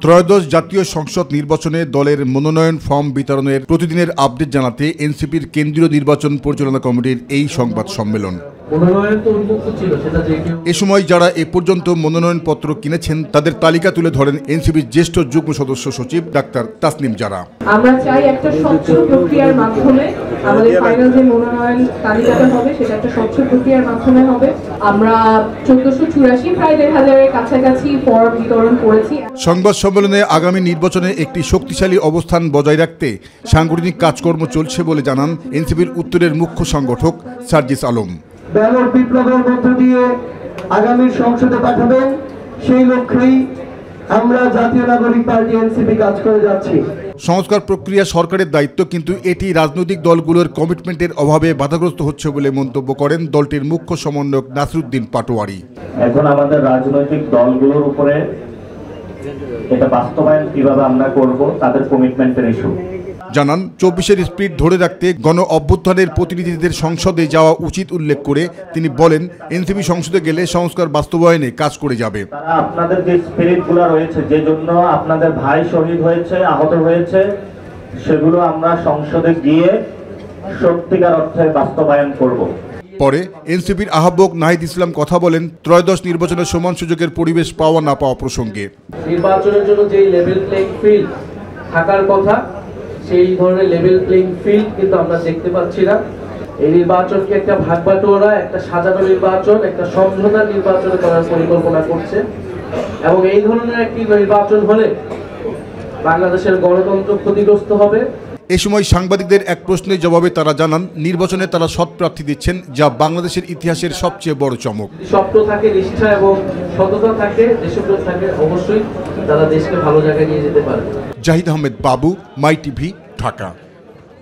ত্রয়োদশ জাতীয় সংসদ নির্বাচনে দলের মনোনয়ন ফর্ম বিতরণের প্রতিদিনের আপডেট জানাতে এনসিপির কেন্দ্রীয় নির্বাচন পরিচালনা কমিটির এই সংবাদ সম্মেলন। এ সময় যারা এ পর্যন্ত মনোনয়নপত্র কিনেছেন তাদের তালিকা তুলে ধরেন এনসিপির জ্যেষ্ঠ যুগ্ম সদস্য সচিব ডাক্তার তাসনিম জারা। আমরা চাই একটা স্বচ্ছ প্রক্রিয়ার মাধ্যমে আমাদের ফাইনাল যে মনোনয়ন তালিকাটা হবে সেটা একটা স্বচ্ছ প্রক্রিয়ার মাধ্যমে হবে। আমরা 1484 প্রায় 1000-এর কাছাকাছি ফর্ম বিতরণ করেছি। সংবাদ সম্মেলনে আগামী নির্বাচনে একটি শক্তিশালী অবস্থান বজায় রাখতে সাংগঠনিক কাজকর্ম চলছে বলে জানান এনসিপির উত্তরের মুখ্য সংগঠক সার্জিস আলম। ব্যালট বিপ্লবের মধ্য দিয়ে আগামী সংসদে পাঠাবেন, সেই লক্ষ্যেই আমরা জাতীয় নাগরিক পার্টি এনসিপি কাজ করে যাচ্ছি। সংস্কার প্রক্রিয়া সরকারের দায়িত্ব, কিন্তু এটি রাজনৈতিক দলগুলোর কমিটমেন্টের অভাবে বাধাগ্রস্ত হচ্ছে বলে মন্তব্য করেন দলটির মুখ্য সমন্বয়ক নাসিরউদ্দিন পাটোয়ারি। এখন আমাদের রাজনৈতিক দলগুলোর উপরে এটা বাস্তবায়ন কিভাবে আমরা করব তাদের কমিটমেন্টের ইস্যু। জানান 24-এর স্পিরিট ধরে রাখতে গণ অভ্যুত্থানের প্রতিনিধিদের সংসদে যাওয়া উচিত উল্লেখ করে তিনি বলেন এনসিপি সংসদে গেলে সংস্কার বাস্তবায়নে কাজ করে যাবে। তারা আপনাদের যে স্পিরিটগুলো রয়েছে, যে জন্য আপনাদের ভাই শহীদ হয়েছে, আহত হয়েছে, সেগুলো আমরা সংসদে গিয়ে সত্যিকার অর্থে বাস্তবায়ন করব। পরে এনসিপির আহ্বায়ক নাহিদ ইসলাম কথা বলেন ত্রয়োদশ নির্বাচনের সমান সুযোগের পরিবেশ পাওয়া না পাওয়া প্রসঙ্গে। নির্বাচনের জন্য যে লেভেল প্লেইং ফিল্ড থাকার কথা, সেই ধরনের লেভেল প্লেইং ফিল্ড কিন্তু আমরা দেখতে পাচ্ছি না। এই নির্বাচনকে একটা ভাগবাটোয়ারা, একটা সাজানো নির্বাচন, একটা সমঝোতার নির্বাচন করার পরিকল্পনা করছে এবং এই ধরনের একটি নির্বাচন হলে বাংলাদেশের গণতন্ত্র ক্ষতিগ্রস্ত হবে। এ সময় সাংবাদিকদের এক প্রশ্নের জবাবে তারা জানান নির্বাচনে তারা সৎ প্রার্থী দিচ্ছেন, যা বাংলাদেশের ইতিহাসের সবচেয়ে বড় চমক। স্বপ্ন থাকে, নিষ্ঠা এবং সততা থাকে, দেশপ্রেম থাকে, অবশ্যই তারা দেশকে ভালো জায়গায় নিয়ে যেতে পারে। জাহিদ আহমেদ বাবু, মাই টিভি, ঢাকা।